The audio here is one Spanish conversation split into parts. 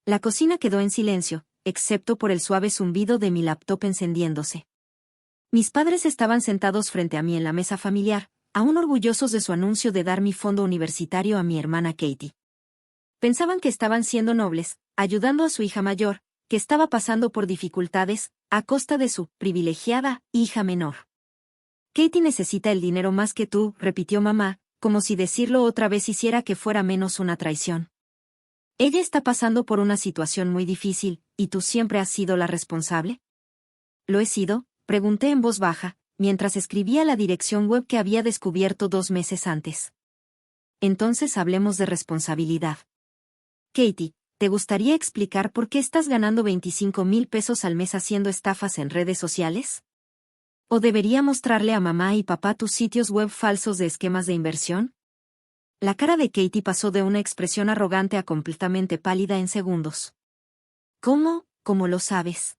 La cocina quedó en silencio, excepto por el suave zumbido de mi laptop encendiéndose. Mis padres estaban sentados frente a mí en la mesa familiar, aún orgullosos de su anuncio de dar mi fondo universitario a mi hermana Katie. Pensaban que estaban siendo nobles, ayudando a su hija mayor, que estaba pasando por dificultades, a costa de su privilegiada hija menor. Katie necesita el dinero más que tú, repitió mamá, como si decirlo otra vez hiciera que fuera menos una traición. Ella está pasando por una situación muy difícil, ¿y tú siempre has sido la responsable? ¿Lo he sido?, pregunté en voz baja, mientras escribía la dirección web que había descubierto 2 meses antes. Entonces hablemos de responsabilidad. Katie, ¿te gustaría explicar por qué estás ganando 25,000 pesos al mes haciendo estafas en redes sociales? ¿O debería mostrarle a mamá y papá tus sitios web falsos de esquemas de inversión? La cara de Katie pasó de una expresión arrogante a completamente pálida en segundos. ¿Cómo? ¿Cómo lo sabes?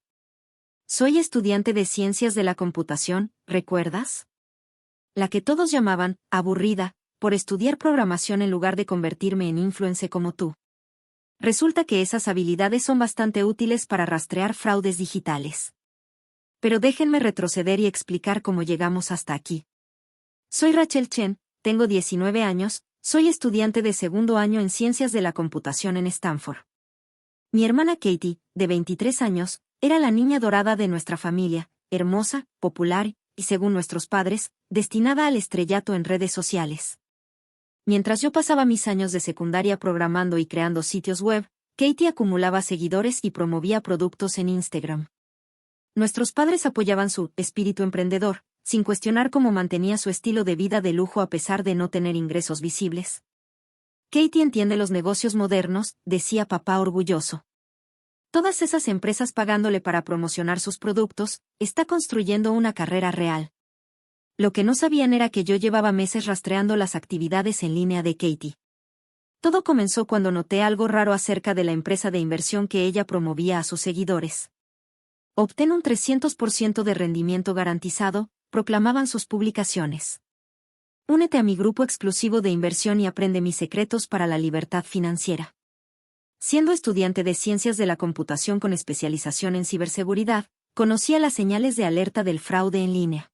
Soy estudiante de ciencias de la computación, ¿recuerdas? La que todos llamaban aburrida, por estudiar programación en lugar de convertirme en influencer como tú. Resulta que esas habilidades son bastante útiles para rastrear fraudes digitales. Pero déjenme retroceder y explicar cómo llegamos hasta aquí. Soy Rachel Chen, tengo 19 años, soy estudiante de segundo año en Ciencias de la Computación en Stanford. Mi hermana Katie, de 23 años, era la niña dorada de nuestra familia, hermosa, popular, y según nuestros padres, destinada al estrellato en redes sociales. Mientras yo pasaba mis años de secundaria programando y creando sitios web, Katie acumulaba seguidores y promovía productos en Instagram. Nuestros padres apoyaban su espíritu emprendedor, sin cuestionar cómo mantenía su estilo de vida de lujo a pesar de no tener ingresos visibles. Katie entiende los negocios modernos, decía papá orgulloso. Todas esas empresas pagándole para promocionar sus productos, está construyendo una carrera real. Lo que no sabían era que yo llevaba meses rastreando las actividades en línea de Katie. Todo comenzó cuando noté algo raro acerca de la empresa de inversión que ella promovía a sus seguidores. Obtén un 300% de rendimiento garantizado, proclamaban sus publicaciones. Únete a mi grupo exclusivo de inversión y aprende mis secretos para la libertad financiera. Siendo estudiante de ciencias de la computación con especialización en ciberseguridad, conocía las señales de alerta del fraude en línea.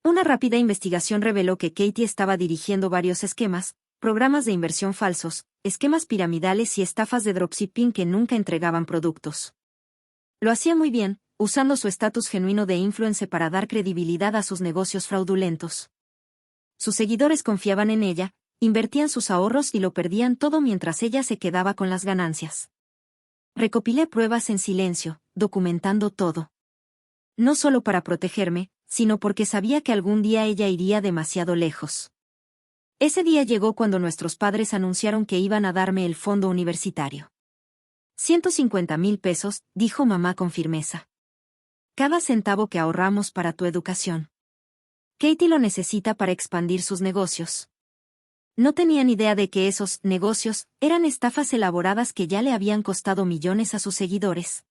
Una rápida investigación reveló que Katie estaba dirigiendo varios esquemas, programas de inversión falsos, esquemas piramidales y estafas de dropshipping que nunca entregaban productos. Lo hacía muy bien, usando su estatus genuino de influencer para dar credibilidad a sus negocios fraudulentos. Sus seguidores confiaban en ella, invertían sus ahorros y lo perdían todo mientras ella se quedaba con las ganancias. Recopilé pruebas en silencio, documentando todo. No solo para protegerme, sino porque sabía que algún día ella iría demasiado lejos. Ese día llegó cuando nuestros padres anunciaron que iban a darme el fondo universitario. 150,000 pesos, dijo mamá con firmeza. Cada centavo que ahorramos para tu educación. Katie lo necesita para expandir sus negocios. No tenían idea de que esos negocios eran estafas elaboradas que ya le habían costado millones a sus seguidores.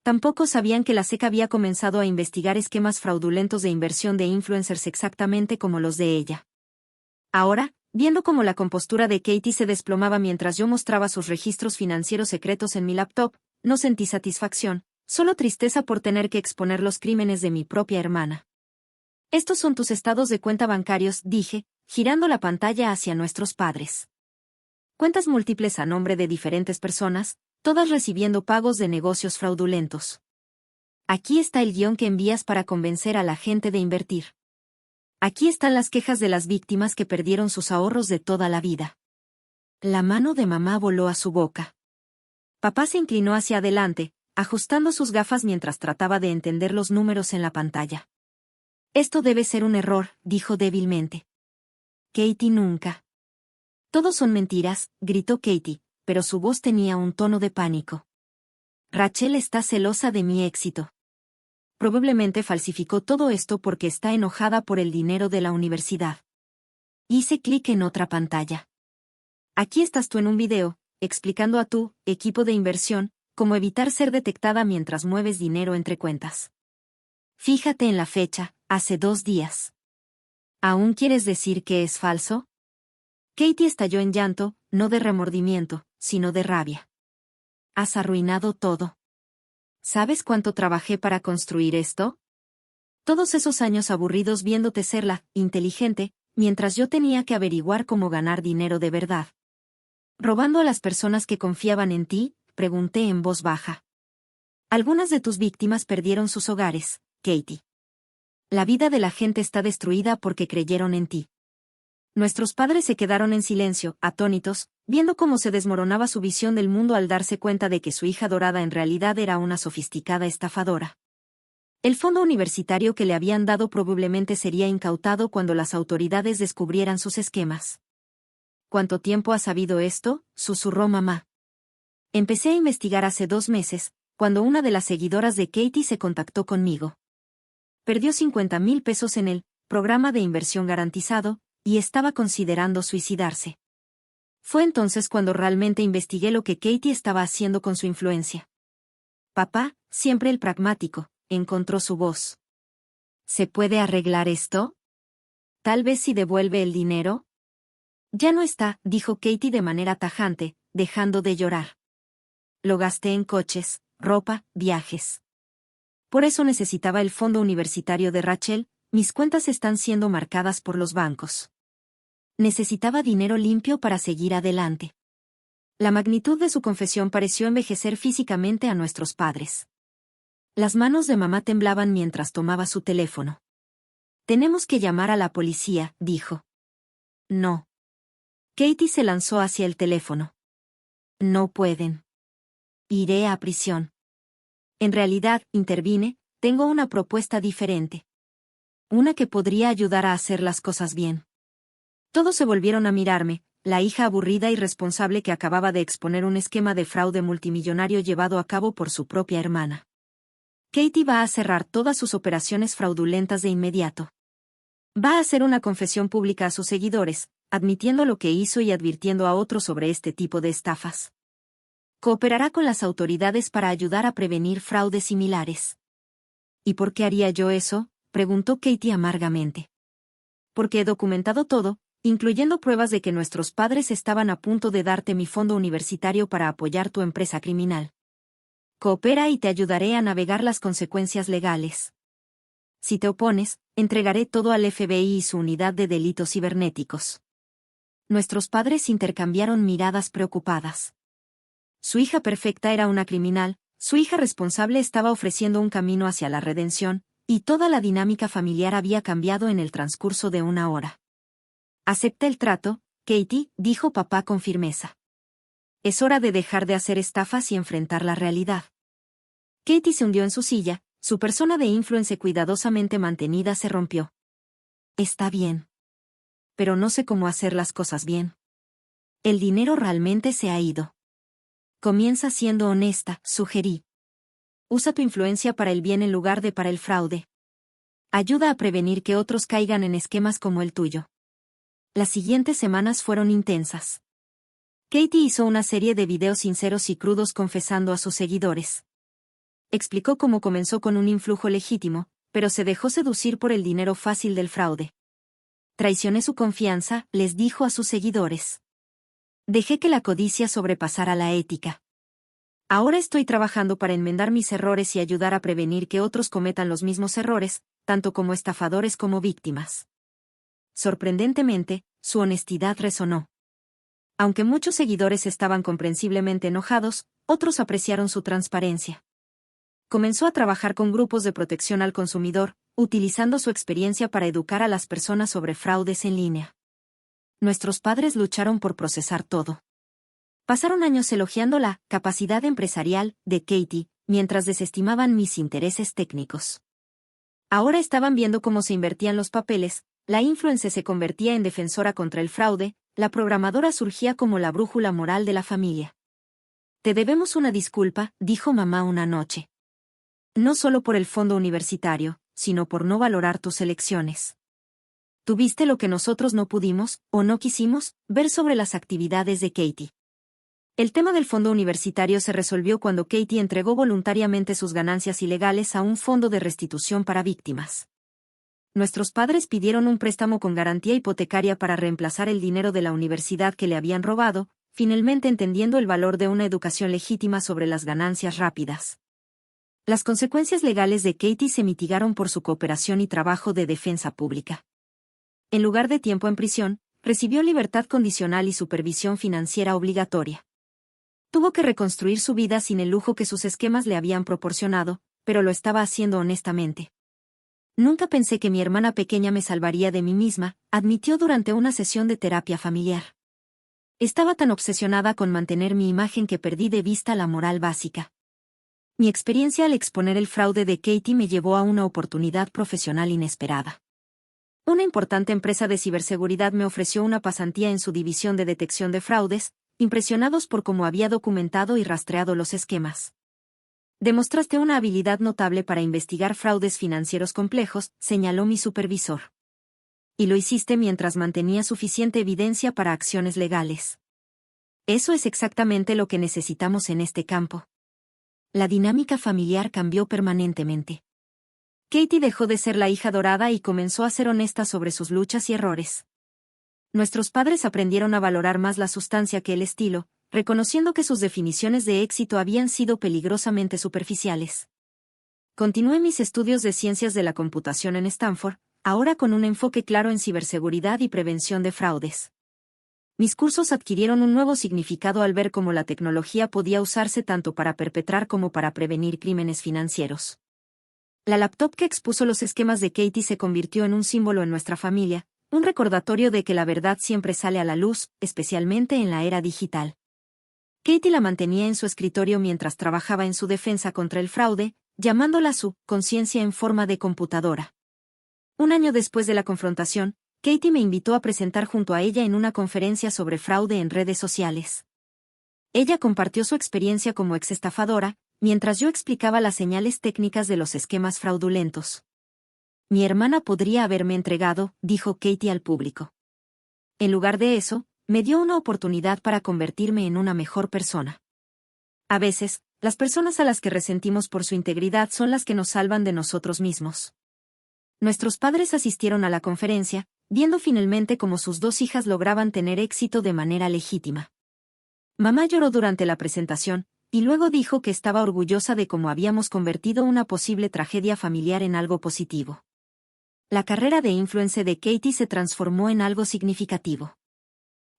Tampoco sabían que la SEC había comenzado a investigar esquemas fraudulentos de inversión de influencers exactamente como los de ella. Ahora, viendo cómo la compostura de Katie se desplomaba mientras yo mostraba sus registros financieros secretos en mi laptop, no sentí satisfacción, solo tristeza por tener que exponer los crímenes de mi propia hermana. Estos son tus estados de cuenta bancarios, dije, girando la pantalla hacia nuestros padres. Cuentas múltiples a nombre de diferentes personas, todas recibiendo pagos de negocios fraudulentos. Aquí está el guión que envías para convencer a la gente de invertir. Aquí están las quejas de las víctimas que perdieron sus ahorros de toda la vida. La mano de mamá voló a su boca. Papá se inclinó hacia adelante, ajustando sus gafas mientras trataba de entender los números en la pantalla. Esto debe ser un error, dijo débilmente. Katie nunca. Todos son mentiras, gritó Katie, pero su voz tenía un tono de pánico. Rachel está celosa de mi éxito. Probablemente falsificó todo esto porque está enojada por el dinero de la universidad. Hice clic en otra pantalla. Aquí estás tú en un video, explicando a tu equipo de inversión cómo evitar ser detectada mientras mueves dinero entre cuentas. Fíjate en la fecha, hace 2 días. ¿Aún quieres decir que es falso? Katie estalló en llanto, no de remordimiento, sino de rabia. Has arruinado todo. ¿Sabes cuánto trabajé para construir esto? Todos esos años aburridos viéndote ser la inteligente, mientras yo tenía que averiguar cómo ganar dinero de verdad. ¿Robando a las personas que confiaban en ti?, pregunté en voz baja. Algunas de tus víctimas perdieron sus hogares, Katie. La vida de la gente está destruida porque creyeron en ti. Nuestros padres se quedaron en silencio, atónitos, viendo cómo se desmoronaba su visión del mundo al darse cuenta de que su hija adorada en realidad era una sofisticada estafadora. El fondo universitario que le habían dado probablemente sería incautado cuando las autoridades descubrieran sus esquemas. ¿Cuánto tiempo has sabido esto?, susurró mamá. Empecé a investigar hace 2 meses, cuando una de las seguidoras de Katie se contactó conmigo. Perdió 50,000 pesos en el programa de inversión garantizado, y estaba considerando suicidarse. Fue entonces cuando realmente investigué lo que Katie estaba haciendo con su influencia. Papá, siempre el pragmático, encontró su voz. ¿Se puede arreglar esto? Tal vez si devuelve el dinero. Ya no está, dijo Katie de manera tajante, dejando de llorar. Lo gasté en coches, ropa, viajes. Por eso necesitaba el fondo universitario de Rachel, mis cuentas están siendo marcadas por los bancos. Necesitaba dinero limpio para seguir adelante. La magnitud de su confesión pareció envejecer físicamente a nuestros padres. Las manos de mamá temblaban mientras tomaba su teléfono. Tenemos que llamar a la policía, dijo. No. Katie se lanzó hacia el teléfono. No pueden. Iré a prisión. En realidad, intervine, tengo una propuesta diferente. Una que podría ayudar a hacer las cosas bien. Todos se volvieron a mirarme, la hija aburrida y responsable que acababa de exponer un esquema de fraude multimillonario llevado a cabo por su propia hermana. Katie va a cerrar todas sus operaciones fraudulentas de inmediato. Va a hacer una confesión pública a sus seguidores, admitiendo lo que hizo y advirtiendo a otros sobre este tipo de estafas. Cooperará con las autoridades para ayudar a prevenir fraudes similares. ¿Y por qué haría yo eso?, preguntó Katie amargamente. Porque he documentado todo, incluyendo pruebas de que nuestros padres estaban a punto de darte mi fondo universitario para apoyar tu empresa criminal. Coopera y te ayudaré a navegar las consecuencias legales. Si te opones, entregaré todo al FBI y su unidad de delitos cibernéticos. Nuestros padres intercambiaron miradas preocupadas. Su hija perfecta era una criminal, su hija responsable estaba ofreciendo un camino hacia la redención, y toda la dinámica familiar había cambiado en el transcurso de 1 hora. Acepta el trato, Katie, dijo papá con firmeza. Es hora de dejar de hacer estafas y enfrentar la realidad. Katie se hundió en su silla, su persona de influencia cuidadosamente mantenida se rompió. Está bien. Pero no sé cómo hacer las cosas bien. El dinero realmente se ha ido. Comienza siendo honesta, sugerí. Usa tu influencia para el bien en lugar de para el fraude. Ayuda a prevenir que otros caigan en esquemas como el tuyo. Las siguientes semanas fueron intensas. Katie hizo una serie de videos sinceros y crudos confesando a sus seguidores. Explicó cómo comenzó con un influjo legítimo, pero se dejó seducir por el dinero fácil del fraude. Traicioné su confianza, les dijo a sus seguidores. Dejé que la codicia sobrepasara la ética. Ahora estoy trabajando para enmendar mis errores y ayudar a prevenir que otros cometan los mismos errores, tanto como estafadores como víctimas. Sorprendentemente, su honestidad resonó. Aunque muchos seguidores estaban comprensiblemente enojados, otros apreciaron su transparencia. Comenzó a trabajar con grupos de protección al consumidor, utilizando su experiencia para educar a las personas sobre fraudes en línea. Nuestros padres lucharon por procesar todo. Pasaron años elogiando la capacidad empresarial de Katie, mientras desestimaban mis intereses técnicos. Ahora estaban viendo cómo se invertían los papeles, la influencer se convertía en defensora contra el fraude, la programadora surgía como la brújula moral de la familia. Te debemos una disculpa, dijo mamá una noche. No solo por el fondo universitario, sino por no valorar tus elecciones. Tuviste lo que nosotros no pudimos, o no quisimos, ver sobre las actividades de Katie. El tema del fondo universitario se resolvió cuando Katie entregó voluntariamente sus ganancias ilegales a un fondo de restitución para víctimas. Nuestros padres pidieron un préstamo con garantía hipotecaria para reemplazar el dinero de la universidad que le habían robado, finalmente entendiendo el valor de una educación legítima sobre las ganancias rápidas. Las consecuencias legales de Katie se mitigaron por su cooperación y trabajo de defensa pública. En lugar de tiempo en prisión, recibió libertad condicional y supervisión financiera obligatoria. Tuvo que reconstruir su vida sin el lujo que sus esquemas le habían proporcionado, pero lo estaba haciendo honestamente. Nunca pensé que mi hermana pequeña me salvaría de mí misma, admitió durante una sesión de terapia familiar. Estaba tan obsesionada con mantener mi imagen que perdí de vista la moral básica. Mi experiencia al exponer el fraude de Katie me llevó a una oportunidad profesional inesperada. Una importante empresa de ciberseguridad me ofreció una pasantía en su división de detección de fraudes, impresionados por cómo había documentado y rastreado los esquemas. Demostraste una habilidad notable para investigar fraudes financieros complejos, señaló mi supervisor. Y lo hiciste mientras mantenía suficiente evidencia para acciones legales. Eso es exactamente lo que necesitamos en este campo. La dinámica familiar cambió permanentemente. Katie dejó de ser la hija dorada y comenzó a ser honesta sobre sus luchas y errores. Nuestros padres aprendieron a valorar más la sustancia que el estilo, reconociendo que sus definiciones de éxito habían sido peligrosamente superficiales. Continué mis estudios de ciencias de la computación en Stanford, ahora con un enfoque claro en ciberseguridad y prevención de fraudes. Mis cursos adquirieron un nuevo significado al ver cómo la tecnología podía usarse tanto para perpetrar como para prevenir crímenes financieros. La laptop que expuso los esquemas de Katie se convirtió en un símbolo en nuestra familia, un recordatorio de que la verdad siempre sale a la luz, especialmente en la era digital. Katie la mantenía en su escritorio mientras trabajaba en su defensa contra el fraude, llamándola su conciencia en forma de computadora. Un año después de la confrontación, Katie me invitó a presentar junto a ella en una conferencia sobre fraude en redes sociales. Ella compartió su experiencia como exestafadora, mientras yo explicaba las señales técnicas de los esquemas fraudulentos. Mi hermana podría haberme entregado, dijo Katie al público. En lugar de eso, me dio una oportunidad para convertirme en una mejor persona. A veces, las personas a las que resentimos por su integridad son las que nos salvan de nosotros mismos. Nuestros padres asistieron a la conferencia, viendo finalmente cómo sus dos hijas lograban tener éxito de manera legítima. Mamá lloró durante la presentación, y luego dijo que estaba orgullosa de cómo habíamos convertido una posible tragedia familiar en algo positivo. La carrera de influencer de Katie se transformó en algo significativo.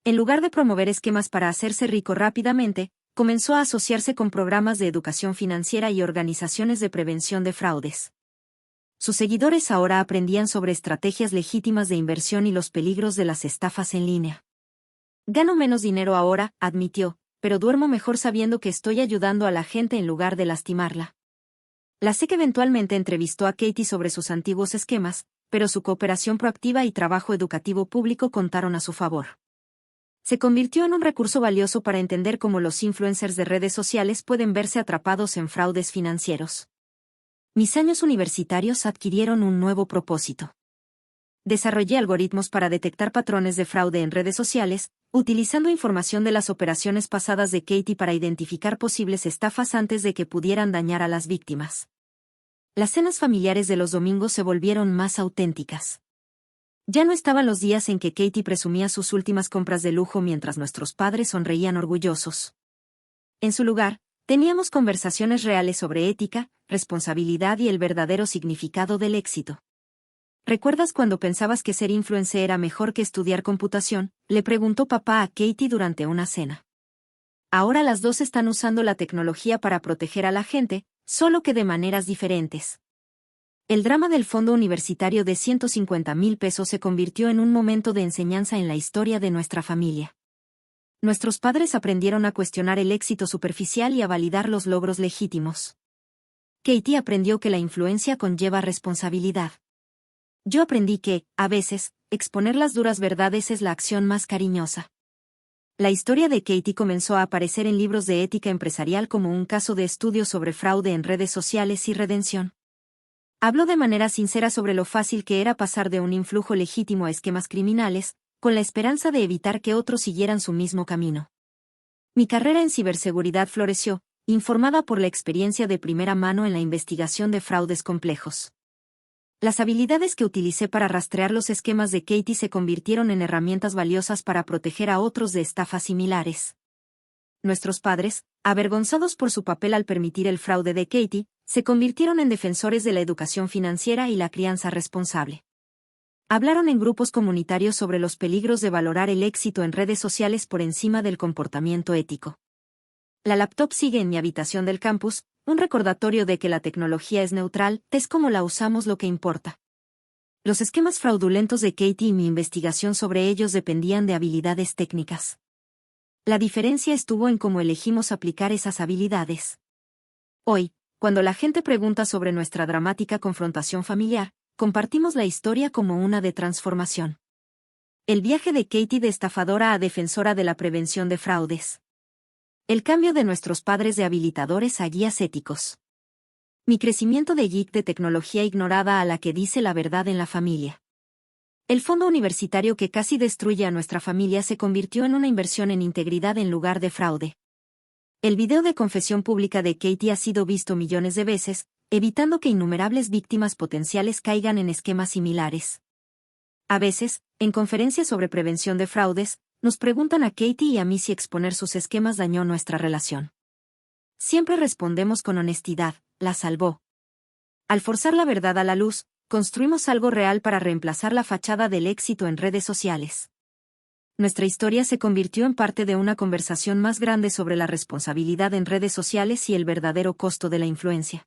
En lugar de promover esquemas para hacerse rico rápidamente, comenzó a asociarse con programas de educación financiera y organizaciones de prevención de fraudes. Sus seguidores ahora aprendían sobre estrategias legítimas de inversión y los peligros de las estafas en línea. Gano menos dinero ahora, admitió, pero duermo mejor sabiendo que estoy ayudando a la gente en lugar de lastimarla. La SEC eventualmente entrevistó a Katie sobre sus antiguos esquemas, pero su cooperación proactiva y trabajo educativo público contaron a su favor. Se convirtió en un recurso valioso para entender cómo los influencers de redes sociales pueden verse atrapados en fraudes financieros. Mis años universitarios adquirieron un nuevo propósito. Desarrollé algoritmos para detectar patrones de fraude en redes sociales, utilizando información de las operaciones pasadas de Katie para identificar posibles estafas antes de que pudieran dañar a las víctimas. Las cenas familiares de los domingos se volvieron más auténticas. Ya no estaban los días en que Katie presumía sus últimas compras de lujo mientras nuestros padres sonreían orgullosos. En su lugar, teníamos conversaciones reales sobre ética, responsabilidad y el verdadero significado del éxito. ¿Recuerdas cuando pensabas que ser influencer era mejor que estudiar computación?, le preguntó papá a Katie durante una cena. Ahora las dos están usando la tecnología para proteger a la gente, solo que de maneras diferentes. El drama del fondo universitario de $150,000 se convirtió en un momento de enseñanza en la historia de nuestra familia. Nuestros padres aprendieron a cuestionar el éxito superficial y a validar los logros legítimos. Katie aprendió que la influencia conlleva responsabilidad. Yo aprendí que, a veces, exponer las duras verdades es la acción más cariñosa. La historia de Katie comenzó a aparecer en libros de ética empresarial como un caso de estudio sobre fraude en redes sociales y redención. Habló de manera sincera sobre lo fácil que era pasar de un influjo legítimo a esquemas criminales, con la esperanza de evitar que otros siguieran su mismo camino. Mi carrera en ciberseguridad floreció, informada por la experiencia de primera mano en la investigación de fraudes complejos. Las habilidades que utilicé para rastrear los esquemas de Katie se convirtieron en herramientas valiosas para proteger a otros de estafas similares. Nuestros padres, avergonzados por su papel al permitir el fraude de Katie, se convirtieron en defensores de la educación financiera y la crianza responsable. Hablaron en grupos comunitarios sobre los peligros de valorar el éxito en redes sociales por encima del comportamiento ético. La laptop sigue en mi habitación del campus, un recordatorio de que la tecnología es neutral, es como la usamos lo que importa. Los esquemas fraudulentos de Katie y mi investigación sobre ellos dependían de habilidades técnicas. La diferencia estuvo en cómo elegimos aplicar esas habilidades. Hoy, cuando la gente pregunta sobre nuestra dramática confrontación familiar, compartimos la historia como una de transformación. El viaje de Katie de estafadora a defensora de la prevención de fraudes. El cambio de nuestros padres de habilitadores a guías éticos. Mi crecimiento de geek de tecnología ignorada a la que dice la verdad en la familia. El fondo universitario que casi destruye a nuestra familia se convirtió en una inversión en integridad en lugar de fraude. El video de confesión pública de Katie ha sido visto millones de veces, evitando que innumerables víctimas potenciales caigan en esquemas similares. A veces, en conferencias sobre prevención de fraudes, nos preguntan a Katie y a mí si exponer sus esquemas dañó nuestra relación. Siempre respondemos con honestidad, la salvó. Al forzar la verdad a la luz, construimos algo real para reemplazar la fachada del éxito en redes sociales. Nuestra historia se convirtió en parte de una conversación más grande sobre la responsabilidad en redes sociales y el verdadero costo de la influencia.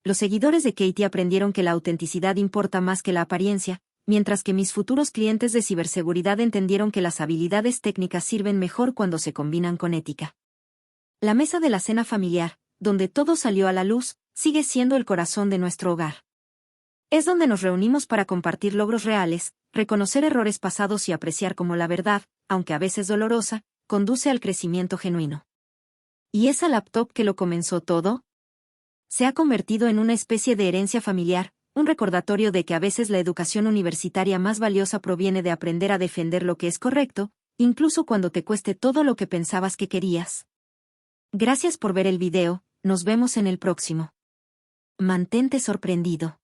Los seguidores de Katie aprendieron que la autenticidad importa más que la apariencia, mientras que mis futuros clientes de ciberseguridad entendieron que las habilidades técnicas sirven mejor cuando se combinan con ética. La mesa de la cena familiar, donde todo salió a la luz, sigue siendo el corazón de nuestro hogar. Es donde nos reunimos para compartir logros reales, reconocer errores pasados y apreciar cómo la verdad, aunque a veces dolorosa, conduce al crecimiento genuino. ¿Y esa laptop que lo comenzó todo? Se ha convertido en una especie de herencia familiar, un recordatorio de que a veces la educación universitaria más valiosa proviene de aprender a defender lo que es correcto, incluso cuando te cueste todo lo que pensabas que querías. Gracias por ver el video, nos vemos en el próximo. Mantente sorprendido.